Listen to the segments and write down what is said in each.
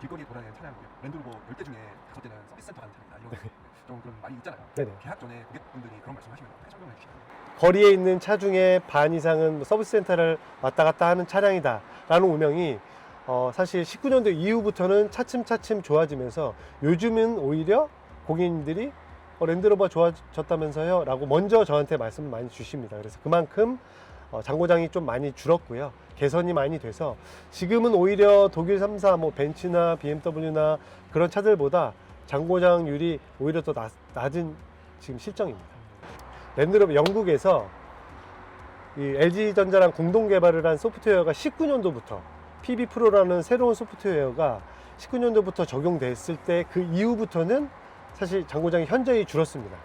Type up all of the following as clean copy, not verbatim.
길거리에 돌아다니는 차량이고요. 랜드로버 10대 중에 5대는 서비스 센터 가는 차량이다. 이런 좀 그런 말이 있잖아요. 네네. 계약 전에 고객분들이 그런 말씀하시면 어떻게 설명해 주시나요? 거리에 있는 차 중에 반 이상은 뭐 서비스 센터를 왔다 갔다 하는 차량이다 라는 오명이 사실 19년도 이후부터는 차츰차츰 좋아지면서 요즘은 오히려 고객님들이 랜드로버 좋아졌다면서요 라고 먼저 저한테 말씀을 많이 주십니다. 그래서 그만큼 잔고장이 좀 많이 줄었고요, 개선이 많이 돼서 지금은 오히려 독일 3사 뭐 벤츠나 BMW나 그런 차들보다 잔고장률이 오히려 더 낮은 지금 실정입니다. 랜드로버 영국에서 이 LG전자랑 공동 개발을 한 소프트웨어가 19년도부터 PB 프로라는 새로운 소프트웨어가 19년도부터 적용됐을 때 그 이후부터는 사실 잔고장이 현저히 줄었습니다.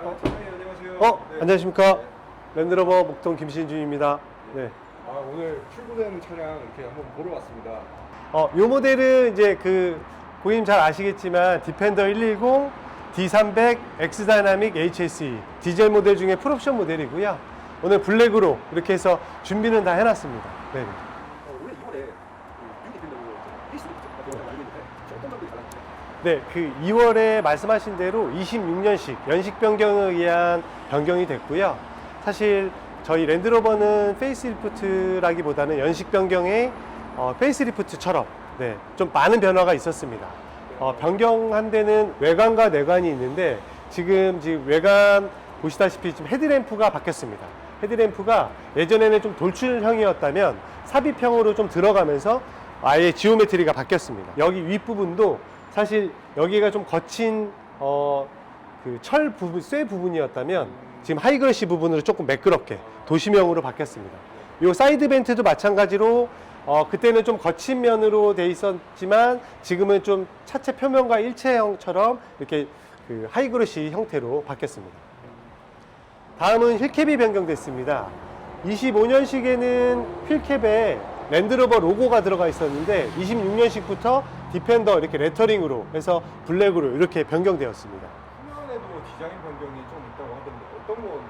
안녕하세요. 네. 안녕하십니까. 랜드로버 목동 김신준입니다. 네. 오늘 출고되는 차량 이렇게 한번 보러 왔습니다. 요 모델은 이제 고객님 잘 아시겠지만 디펜더 110, D300, 엑스다이나믹 HSE 디젤 모델 중에 풀옵션 모델이고요. 오늘 블랙으로 이렇게 해서 준비는 다 해놨습니다. 네. 원래 2월에 뉴 디펜더로 페이스리프트 같은 걸 알고 있는데 어떤 점들이 달라졌나요? 네, 2월에 말씀하신 대로 26년식 연식 변경에 의한 변경이 됐고요. 사실 저희 랜드로버는 페이스리프트라기보다는 연식 변경의 페이스리프트처럼 좀 많은 변화가 있었습니다. 변경한 데는 외관과 내관이 있는데 지금 외관 보시다시피 지금 헤드램프가 바뀌었습니다. 헤드램프가 예전에는 좀 돌출형이었다면 삽입형으로 좀 들어가면서 아예 지오메트리가 바뀌었습니다. 여기 윗부분도 사실 여기가 좀 거친 철 부분, 쇠 부분이었다면 지금 하이그래시 부분으로 조금 매끄럽게 도심형으로 바뀌었습니다. 이 사이드 벤트도 마찬가지로 그때는 좀 거친 면으로 돼 있었지만 지금은 좀 차체 표면과 일체형처럼 이렇게 하이그래시 형태로 바뀌었습니다. 다음은 휠캡이 변경됐습니다. 25년식에는 휠캡에 랜드로버 로고가 들어가 있었는데 26년식부터 디펜더 이렇게 레터링으로 해서 블랙으로 이렇게 변경되었습니다. 후면에도 디자인 변경이 좀 있다고 하던데 어떤 건?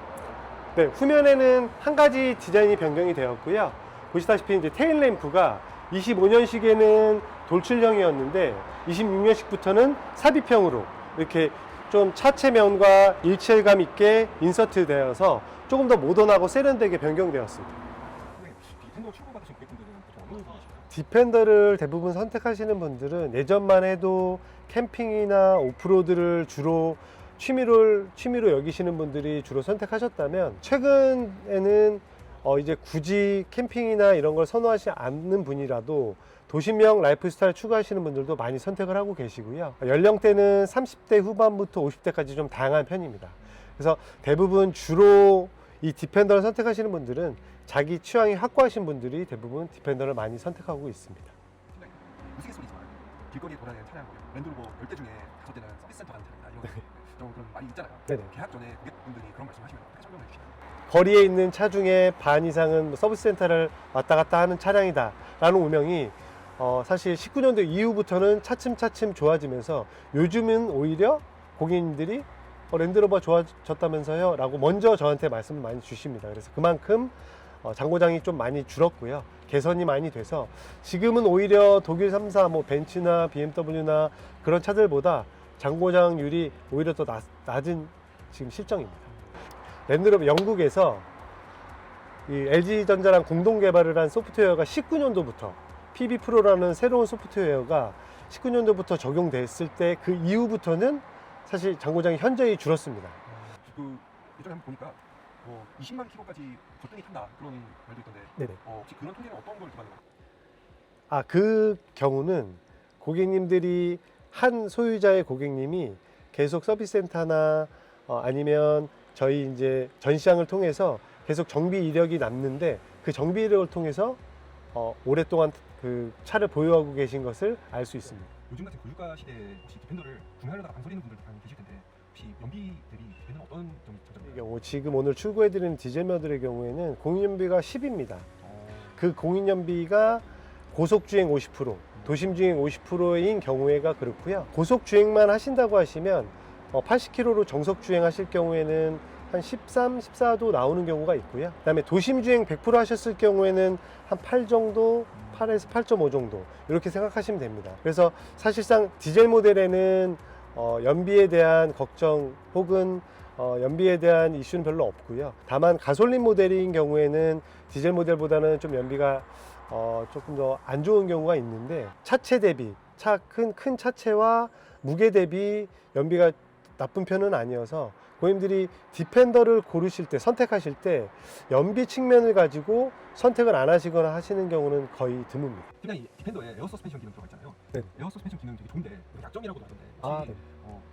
네, 후면에는 한 가지 디자인이 변경이 되었고요. 보시다시피 이제 테일 램프가 25년식에는 돌출형이었는데 26년식부터는 삽입형으로 이렇게 좀 차체면과 일체감 있게 인서트 되어서 조금 더 모던하고 세련되게 변경되었습니다. 디펜더 출고 받으신 고객분들은 보통 어느 분이실까요? 디펜더를 대부분 선택하시는 분들은 예전만 해도 캠핑이나 오프로드를 주로 취미로 여기시는 분들이 주로 선택하셨다면 최근에는 이제 굳이 캠핑이나 이런 걸 선호하지 않는 분이라도 도심형 라이프 스타일 추구하시는 분들도 많이 선택을 하고 계시고요. 연령대는 30대 후반부터 50대까지 좀 다양한 편입니다. 그래서 대부분 주로 이 디펜더를 선택하시는 분들은 자기 취향이 확고하신 분들이 대부분 디펜더를 많이 선택하고 있습니다. 우스갯소리지만 길거리에 돌아다니는 차량이고요. 랜드로버 10대 중에 5대는 서비스 센터 가는 차량이다. 이런 좀 그런 말이 있잖아요. 네네. 계약 전에 고객분들이 그런 말씀하시면 어떻게 설명해 주시나요? 거리에 있는 차 중에 반 이상은 뭐 서비스 센터를 왔다 갔다 하는 차량이다 라는 오명이 사실 19년도 이후부터는 차츰차츰 좋아지면서 요즘은 오히려 고객님들이 랜드로버 좋아졌다면서요 라고 먼저 저한테 말씀을 많이 주십니다. 그래서 그만큼 잔고장이 좀 많이 줄었고요, 개선이 많이 돼서 지금은 오히려 독일 3사 뭐 벤츠나 BMW나 그런 차들보다 잔고장률이 오히려 더 낮은 지금 실정입니다. 랜드로버 영국에서 이 LG전자랑 공동 개발을 한 소프트웨어가 19년도부터 PB 프로라는 새로운 소프트웨어가 19년도부터 적용됐을 때 그 이후부터는 사실 잔고장이 현저히 줄었습니다. 예전에 한번 보니까 20만 킬로까지 거뜬히 탄다 그런 말도 있던데 네네. 혹시 그런 통계는 어떤 걸 기반으로? 그 경우는 고객님들이 한 소유자의 고객님이 계속 서비스 센터나 아니면 저희 이제 전시장을 통해서 계속 정비 이력이 남는데 그 정비 이력을 통해서 오랫동안 그 차를 보유하고 계신 것을 알 수 있습니다. 요즘 같은 고유가 시대에 혹시 디펜더를 구매하려다가 망설이는 분들도 많이 계실 텐데 혹시 혹시 연비 대비 디펜더는 어떤 점이 이 장점인가요? 경우 지금 오늘 출고해드리는 디젤 모델의 경우에는 공인연비가 10입니다. 그 공인연비가 고속주행 50%, 도심주행 50%인 경우에가 그렇고요. 고속주행만 하신다고 하시면 80km로 정석주행 하실 경우에는 한 13, 14도 나오는 경우가 있고요. 그 다음에 도심주행 100% 하셨을 경우에는 한 8 정도, 8에서 8.5 정도 이렇게 생각하시면 됩니다. 그래서 사실상 디젤 모델에는 연비에 대한 걱정 혹은 연비에 대한 이슈는 별로 없고요. 다만 가솔린 모델인 경우에는 디젤 모델보다는 좀 연비가 조금 더 안 좋은 경우가 있는데 차체 대비 큰 차체와 무게 대비 연비가 나쁜 편은 아니어서 고객님들이 디펜더를 고르실 때 선택하실 때 연비 측면을 가지고 선택을 안 하시거나 하시는 경우는 거의 드뭅니다. 그냥 이 디펜더에 에어 서스펜션 기능 들어가 있잖아요. 네. 에어 서스펜션 기능 되게 좋은데 약점이라고도 하던데 아, 혹시 네.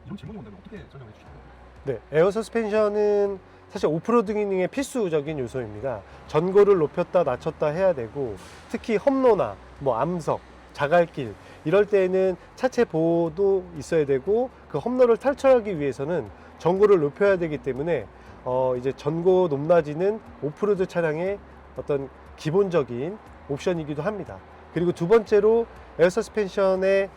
이런 질문이 온다면 어떻게 설명해 주시나요? 네, 에어 서스펜션은 사실 오프로드 기능의 필수적인 요소입니다. 전고를 높였다 낮췄다 해야 되고 특히 험로나 뭐 암석, 자갈길 이럴 때에는 차체 보호도 있어야 되고 그 험로를 탈출하기 위해서는 전고를 높여야 되기 때문에 이제 전고 높낮이는 오프로드 차량의 어떤 기본적인 옵션이기도 합니다. 그리고 두 번째로 에어 서스펜션의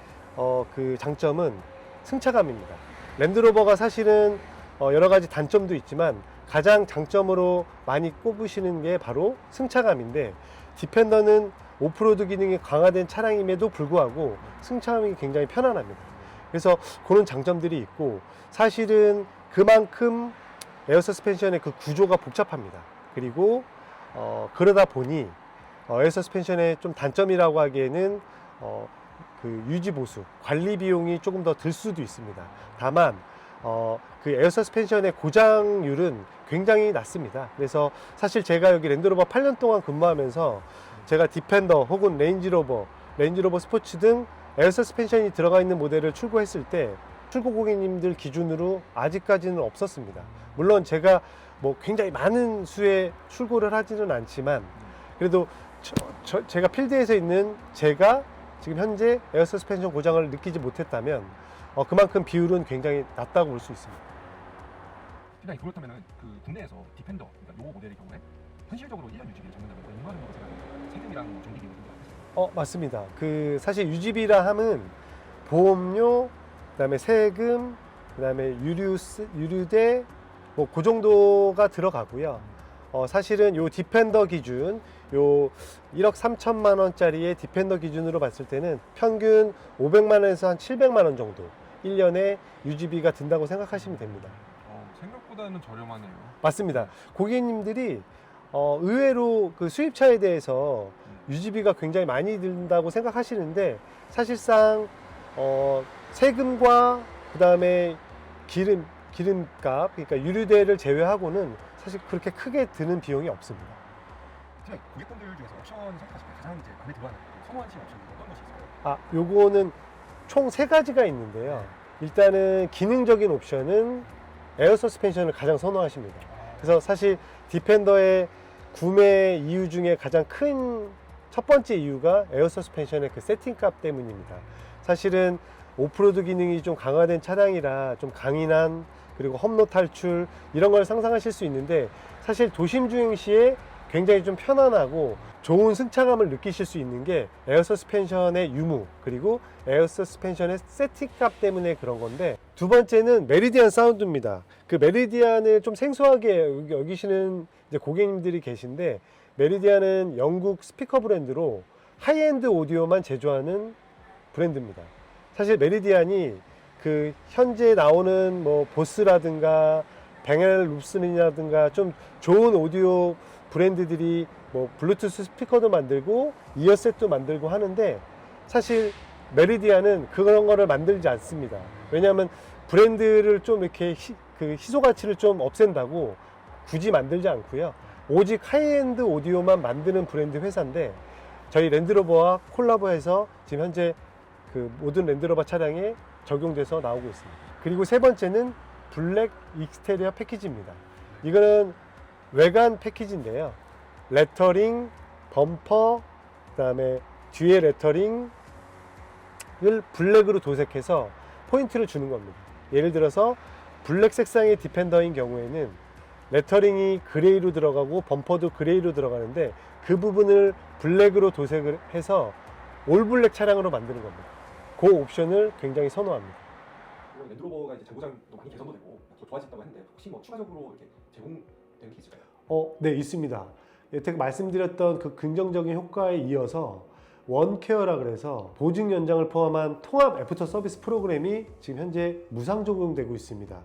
그 장점은 승차감입니다. 랜드로버가 사실은 여러 가지 단점도 있지만 가장 장점으로 많이 꼽으시는 게 바로 승차감인데 디펜더는 오프로드 기능이 강화된 차량임에도 불구하고 승차감이 굉장히 편안합니다. 그래서 그런 장점들이 있고 사실은 그만큼 에어 서스펜션의 그 구조가 복잡합니다. 그리고 그러다 보니 에어 서스펜션의 좀 단점이라고 하기에는 그 유지 보수, 관리 비용이 조금 더 들 수도 있습니다. 다만 그 에어 서스펜션의 고장률은 굉장히 낮습니다. 그래서 사실 제가 여기 랜드로버 8년 동안 근무하면서 제가 디펜더 혹은 레인지로버 스포츠 등 에어 서스펜션이 들어가 있는 모델을 출고했을 때 출고 고객님들 기준으로 아직까지는 없었습니다. 물론 제가 뭐 굉장히 많은 수의 출고를 하지는 않지만 그래도 제가 필드에서 있는 제가 지금 현재 에어 서스펜션 고장을 느끼지 못했다면 그만큼 비율은 굉장히 낮다고 볼 수 있습니다. 그러니까 그렇다면은 그 국내에서 디펜더 그러니까 요 모델의 경우에 현실적으로 1년 유지비를 잡는다면 얼마 정도 생각하세요? 세금이랑 뭐 정비비 같은 거 하면서. 맞습니다. 그 사실 유지비라 함은 보험료, 그다음에 세금, 그다음에 유류대 뭐 그 정도가 들어가고요. 사실은 요 디펜더 기준 요 1억 3천만 원짜리의 디펜더 기준으로 봤을 때는 평균 500만 원에서 한 700만 원 정도 1년에 유지비가 든다고 생각하시면 됩니다. 생각보다는 저렴하네요. 맞습니다. 고객님들이 의외로 그 수입차에 대해서 유지비가 굉장히 많이 든다고 생각하시는데 사실상 세금과 그 다음에 기름값 그러니까 유류대를 제외하고는 사실 그렇게 크게 드는 비용이 없습니다. 하지만 고객분들 중에서 옵션을 선택하실 때 가장 이제 마음에 들어하는 선호하시는 옵션이 어떤 것이 있을까요? 요거는 총 3가지가 있는데요. 일단은 기능적인 옵션은 에어 서스펜션을 가장 선호하십니다. 그래서 사실 디펜더의 구매 이유 중에 가장 큰 첫 번째 이유가 에어 서스펜션의 그 세팅값 때문입니다. 사실은 오프로드 기능이 좀 강화된 차량이라 좀 강인한 그리고 험로 탈출 이런 걸 상상하실 수 있는데 사실 도심 주행 시에 굉장히 좀 편안하고 좋은 승차감을 느끼실 수 있는 게 에어 서스펜션의 유무 그리고 에어 서스펜션의 세팅값 때문에 그런 건데 두 번째는 메리디안 사운드입니다. 그 메리디안을 좀 생소하게 여기시는 이제 고객님들이 계신데 메리디안은 영국 스피커 브랜드로 하이엔드 오디오만 제조하는 브랜드입니다. 사실 메리디안이 그 현재 나오는 뭐 보스라든가 뱅엘룹슨이라든가 좀 좋은 오디오 브랜드들이 뭐 블루투스 스피커도 만들고 이어셋도 만들고 하는데 사실 메리디안은 그런 거를 만들지 않습니다. 왜냐하면 브랜드를 좀 이렇게 그 희소 가치를 좀 없앤다고 굳이 만들지 않고요. 오직 하이엔드 오디오만 만드는 브랜드 회사인데 저희 랜드로버와 콜라보해서 지금 현재 그 모든 랜드로버 차량에 적용돼서 나오고 있습니다. 그리고 세 번째는 블랙 익스테리어 패키지입니다. 이거는 외관 패키지인데요. 레터링, 범퍼, 그 다음에 뒤에 레터링을 블랙으로 도색해서 포인트를 주는 겁니다. 예를 들어서 블랙 색상의 디펜더인 경우에는 레터링이 그레이로 들어가고 범퍼도 그레이로 들어가는데 그 부분을 블랙으로 도색을 해서 올 블랙 차량으로 만드는 겁니다. 그 옵션을 굉장히 선호합니다. 그리고 랜드로버가 이제 재고장도 많이 개선도 되고 더 좋아졌다고 했는데 혹시 뭐 추가적으로 이렇게 제공되는 게 있을까요? 네, 있습니다. 여태 말씀드렸던 그 긍정적인 효과에 이어서 원케어라 그래서 보증 연장을 포함한 통합 애프터 서비스 프로그램이 지금 현재 무상 적용되고 있습니다.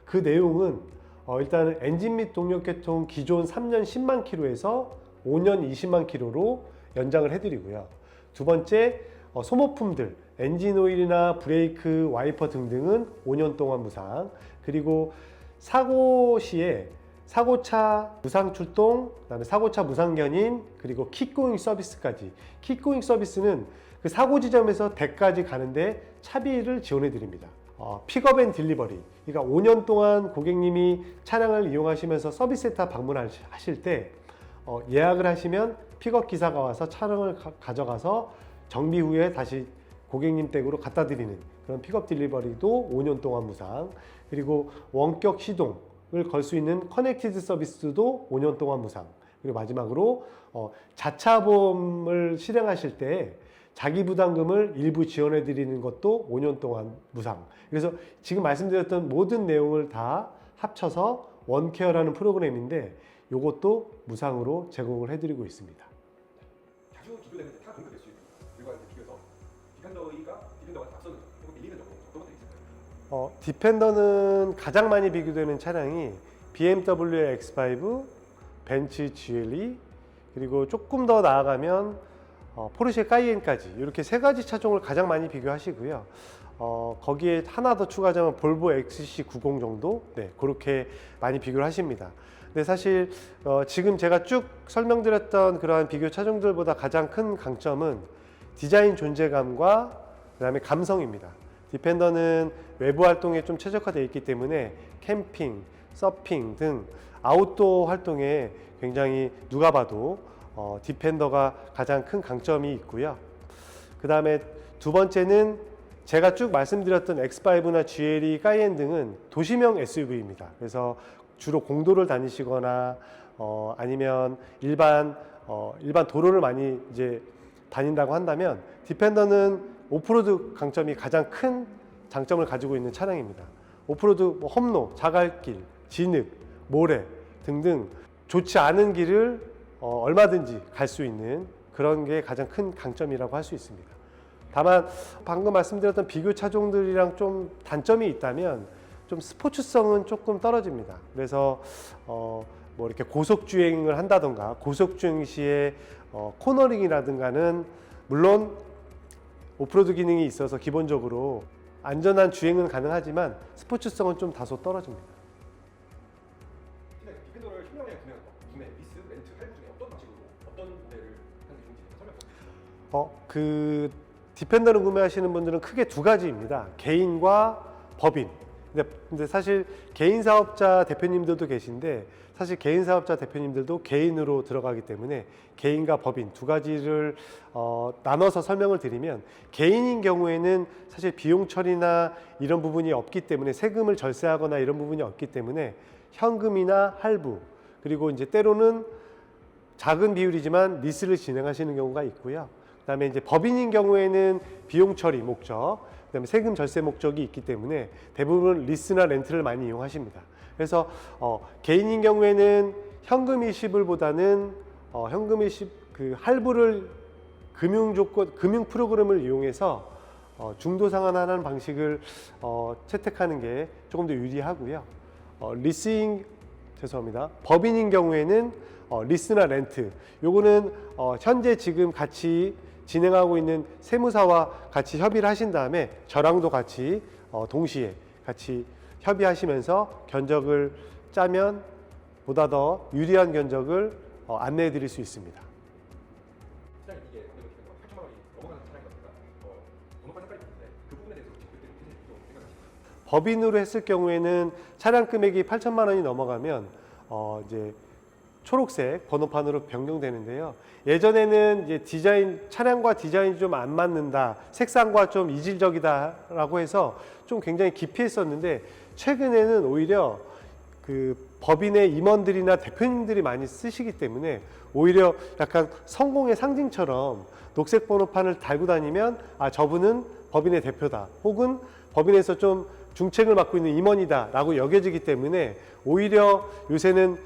그 내용은 일단 엔진 및 동력계통 기존 3년 10만 킬로에서 5년 20만 킬로로 연장을 해드리고요. 두 번째, 소모품들, 엔진 오일이나 브레이크, 와이퍼 등등은 5년 동안 무상. 그리고 사고 시에 사고차 무상 출동, 그다음에 사고차 무상 견인, 그리고 킥고잉 서비스까지. 킥고잉 서비스는 그 사고 지점에서 댁까지 가는데 차비를 지원해 드립니다. 픽업 앤 딜리버리. 그러니까 5년 동안 고객님이 차량을 이용하시면서 서비스 센터 방문하실 때 예약을 하시면 픽업 기사가 와서 차량을 가져가서 정비 후에 다시 고객님 댁으로 갖다 드리는 그런 픽업 딜리버리도 5년 동안 무상. 그리고 원격 시동을 걸 수 있는 커넥티드 서비스도 5년 동안 무상. 그리고 마지막으로 자차보험을 실행하실 때 자기 부담금을 일부 지원해 드리는 것도 5년 동안 무상. 그래서 지금 말씀드렸던 모든 내용을 다 합쳐서 원케어라는 프로그램인데 이것도 무상으로 제공을 해드리고 있습니다. 자주 비교되는 차 공급 대수 그리고 비교해서 디펜더가 앞서는 혹은 밀리는 정도 어떤 것들이 있을까요? 디펜더는 가장 많이 비교되는 차량이 BMW X5, 벤츠 GLE, 그리고 조금 더 나아가면 포르쉐 카이엔까지 이렇게 세 가지 차종을 가장 많이 비교하시고요. 거기에 하나 더 추가하자면 볼보 XC90 정도, 네, 그렇게 많이 비교를 하십니다. 근데 사실 지금 제가 쭉 설명드렸던 그러한 비교 차종들보다 가장 큰 강점은 디자인 존재감과 그다음에 감성입니다. 디펜더는 외부 활동에 좀 최적화되어 있기 때문에 캠핑, 서핑 등 아웃도어 활동에 굉장히 누가 봐도 디펜더가 가장 큰 강점이 있고요. 그 다음에 두 번째는 제가 쭉 말씀드렸던 X5나 GLE, 카이엔 등은 도시명 SUV입니다. 그래서 주로 공도를 다니시거나 아니면 일반 도로를 많이 이제 다닌다고 한다면 디펜더는 오프로드 강점이 가장 큰 장점을 가지고 있는 차량입니다. 오프로드 험로, 자갈길, 진흙, 모래 등등 좋지 않은 길을 얼마든지 갈 수 있는 그런 게 가장 큰 강점이라고 할 수 있습니다. 다만 방금 말씀드렸던 비교 차종들이랑 좀 단점이 있다면 좀 스포츠성은 조금 떨어집니다. 그래서 뭐 이렇게 고속 주행을 한다던가 고속 주행 시에 코너링이라든가는 물론 오프로드 기능이 있어서 기본적으로 안전한 주행은 가능하지만 스포츠성은 좀 다소 떨어집니다. 디펜더를 현명하게 구매하는 거, 구매, 리스, 렌트, 할부 중에 어떤 방식으로 어떤 모델을 하는 게 좋은지 설명 부탁드립니다. 그 디펜더를 구매하시는 분들은 크게 두 가지입니다. 개인과 법인. 근데 사실 개인 사업자 대표님들도 계신데 사실 개인 사업자 대표님들도 개인으로 들어가기 때문에 개인과 법인 두 가지를 나눠서 설명을 드리면 개인인 경우에는 사실 비용 처리나 이런 부분이 없기 때문에 세금을 절세하거나 이런 부분이 없기 때문에 현금이나 할부 그리고 이제 때로는 작은 비율이지만 리스를 진행하시는 경우가 있고요. 그다음에 이제 법인인 경우에는 비용 처리 목적, 그다음에 세금 절세 목적이 있기 때문에 대부분 리스나 렌트를 많이 이용하십니다. 그래서 개인인 경우에는 현금 일시불보다는 현금 일시 그 할부를 금융 프로그램을 이용해서 중도 상환하는 방식을 채택하는 게 조금 더 유리하고요. 법인인 경우에는 리스나 렌트, 요거는 현재 지금 같이 진행하고 있는 세무사와 같이 협의를 하신 다음에 저랑도 같이 동시에 같이 협의하시면서 견적을 짜면 보다 더 유리한 견적을 안내해 드릴 수 있습니다. 시장이 이게 아무래도 8천만 원이 넘어가는 차량이다 보니까 번호판 헷갈리고 있는데 그 부분에 대해서 혹시 그때 좀 생각하시나요? 법인으로 했을 경우에는 차량 금액이 8천만 원이 넘어가면 이제 초록색 번호판으로 변경되는데요. 예전에는 이제 차량과 디자인이 좀 안 맞는다, 색상과 좀 이질적이다라고 해서 좀 굉장히 기피했었는데 최근에는 오히려 그 법인의 임원들이나 대표님들이 많이 쓰시기 때문에 오히려 약간 성공의 상징처럼 녹색 번호판을 달고 다니면 아, 저분은 법인의 대표다, 혹은 법인에서 좀 중책을 맡고 있는 임원이다 라고 여겨지기 때문에 오히려 요새는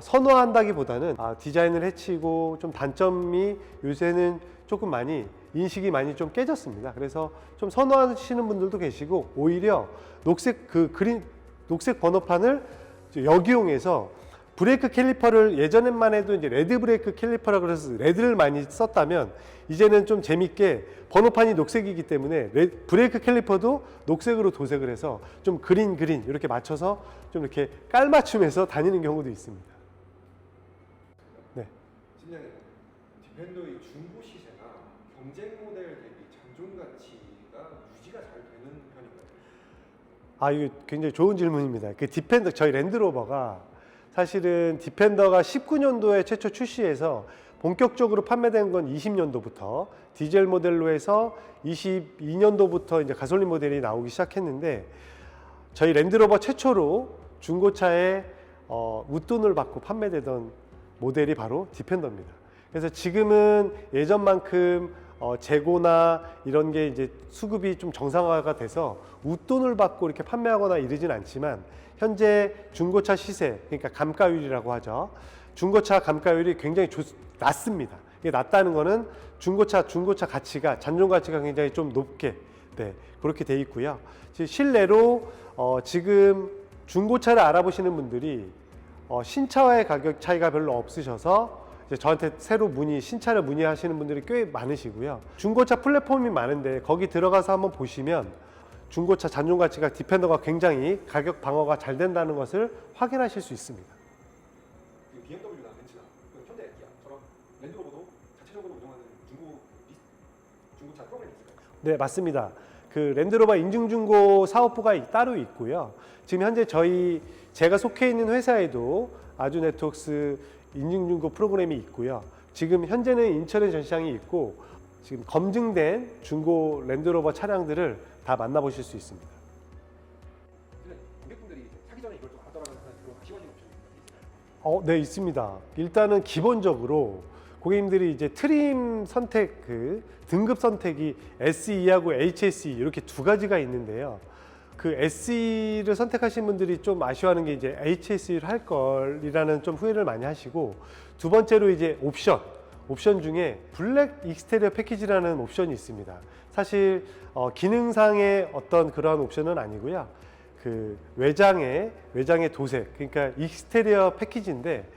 선호한다기보다는 디자인을 해치고 좀 단점이 요새는 조금 많이 인식이 많이 좀 깨졌습니다. 그래서 좀 선호하시는 분들도 계시고, 오히려 녹색 녹색 번호판을 역이용해서 브레이크 캘리퍼를 예전만 해도 이제 레드 브레이크 캘리퍼라 그래서 레드를 많이 썼다면, 이제는 좀 재밌게 번호판이 녹색이기 때문에 브레이크 캘리퍼도 녹색으로 도색을 해서 좀 그린 이렇게 맞춰서 좀 이렇게 깔맞춤해서 다니는 경우도 있습니다. 네. 팀장님, 디펜더의 중고 시세나 경쟁 모델 대비 잔존 가치가 유지가 잘 되는 편인가요? 이거 굉장히 좋은 질문입니다. 그 디펜더, 저희 랜드로버가 사실은 디펜더가 19년도에 최초 출시해서 본격적으로 판매된 건 20년도부터 디젤 모델로 해서 22년도부터 이제 가솔린 모델이 나오기 시작했는데, 저희 랜드로버 최초로 중고차에 웃돈을 받고 판매되던 모델이 바로 디펜더입니다. 그래서 지금은 예전만큼 재고나 이런 게 이제 수급이 좀 정상화가 돼서 웃돈을 받고 이렇게 판매하거나 이러진 않지만, 현재 중고차 시세, 그러니까 감가율이라고 하죠. 중고차 감가율이 굉장히 낮습니다. 이게 낮다는 거는 중고차 가치가, 잔존 가치가 굉장히 좀 높게, 네, 그렇게 돼 있고요. 실내로 지금 중고차를 알아보시는 분들이 신차와의 가격 차이가 별로 없으셔서 이제 저한테 새로 신차를 문의하시는 분들이 꽤 많으시고요. 중고차 플랫폼이 많은데 거기 들어가서 한번 보시면 중고차 잔존 가치가 디펜더가 굉장히 가격 방어가 잘 된다는 것을 확인하실 수 있습니다. BMW나 벤츠나 현대, 기아처럼 랜드로버도 자체적으로 운영하는 중고차 프로그램이 있을까요? 네, 맞습니다. 그 랜드로버 인증중고 사업부가 따로 있고요. 지금 현재 제가 속해 있는 회사에도 아주네트웍스 인증중고 프로그램이 있고요. 지금 현재는 인천에 전시장이 있고, 지금 검증된 중고 랜드로버 차량들을 다 만나보실 수 있습니다. 고객분들이 사기 전에 이걸 좀 알아더라는 그런 아쉬워지는 옵션이 있을까요? 네, 있습니다. 일단은 기본적으로 고객님들이 이제 트림 선택, 등급 선택이 SE하고 HSE 이렇게 두 가지가 있는데요. 그 SE를 선택하신 분들이 좀 아쉬워하는 게 이제 HSE를 할 걸이라는 좀 후회를 많이 하시고, 두 번째로 이제 옵션 중에 블랙 익스테리어 패키지라는 옵션이 있습니다. 사실 기능상의 어떤 그러한 옵션은 아니고요. 그 외장의 도색, 그러니까 익스테리어 패키지인데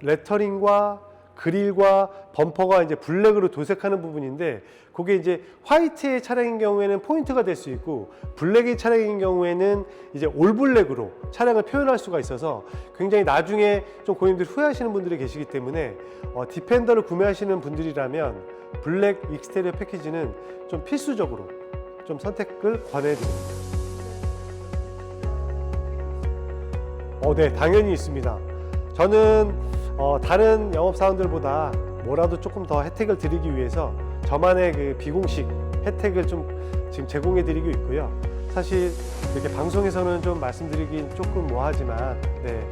레터링과 그릴과 범퍼가 이제 블랙으로 도색하는 부분인데, 그게 이제 화이트의 차량인 경우에는 포인트가 될 수 있고, 블랙의 차량인 경우에는 이제 올블랙으로 차량을 표현할 수가 있어서 굉장히 나중에 좀 고객님들이 후회하시는 분들이 계시기 때문에 디펜더를 구매하시는 분들이라면 블랙 익스테리어 패키지는 좀 필수적으로 좀 선택을 권해드립니다. 네, 당연히 있습니다. 저는 다른 영업사원들보다 뭐라도 조금 더 혜택을 드리기 위해서 저만의 그 비공식 혜택을 좀 지금 제공해 드리고 있고요. 사실 이렇게 방송에서는 좀 말씀드리긴 조금 뭐하지만, 네,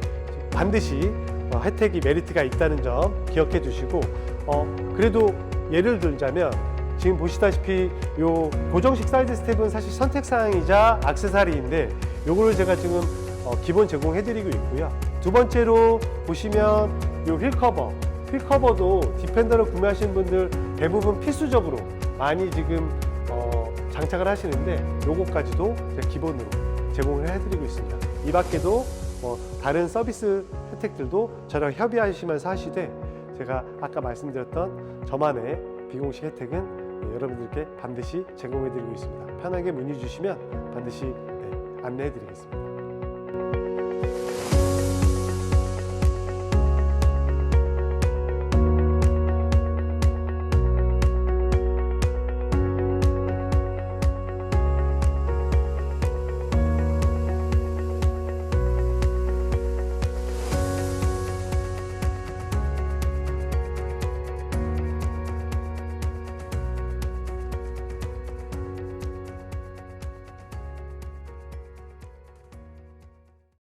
반드시 혜택이 메리트가 있다는 점 기억해 두시고, 그래도 예를 들자면 지금 보시다시피 요 고정식 사이드 스텝은 사실 선택사항이자 액세서리인데, 요거를 제가 지금 기본 제공해 드리고 있고요. 두 번째로 보시면 요 휠커버도 디펜더를 구매하시는 분들 대부분 필수적으로 많이 지금 장착을 하시는데, 요거까지도 제가 기본으로 제공을 해드리고 있습니다. 이 밖에도 다른 서비스 혜택들도 저랑 협의하시면서 하시되, 제가 아까 말씀드렸던 저만의 비공식 혜택은 여러분들께 반드시 제공해드리고 있습니다. 편하게 문의 주시면 반드시 안내해드리겠습니다.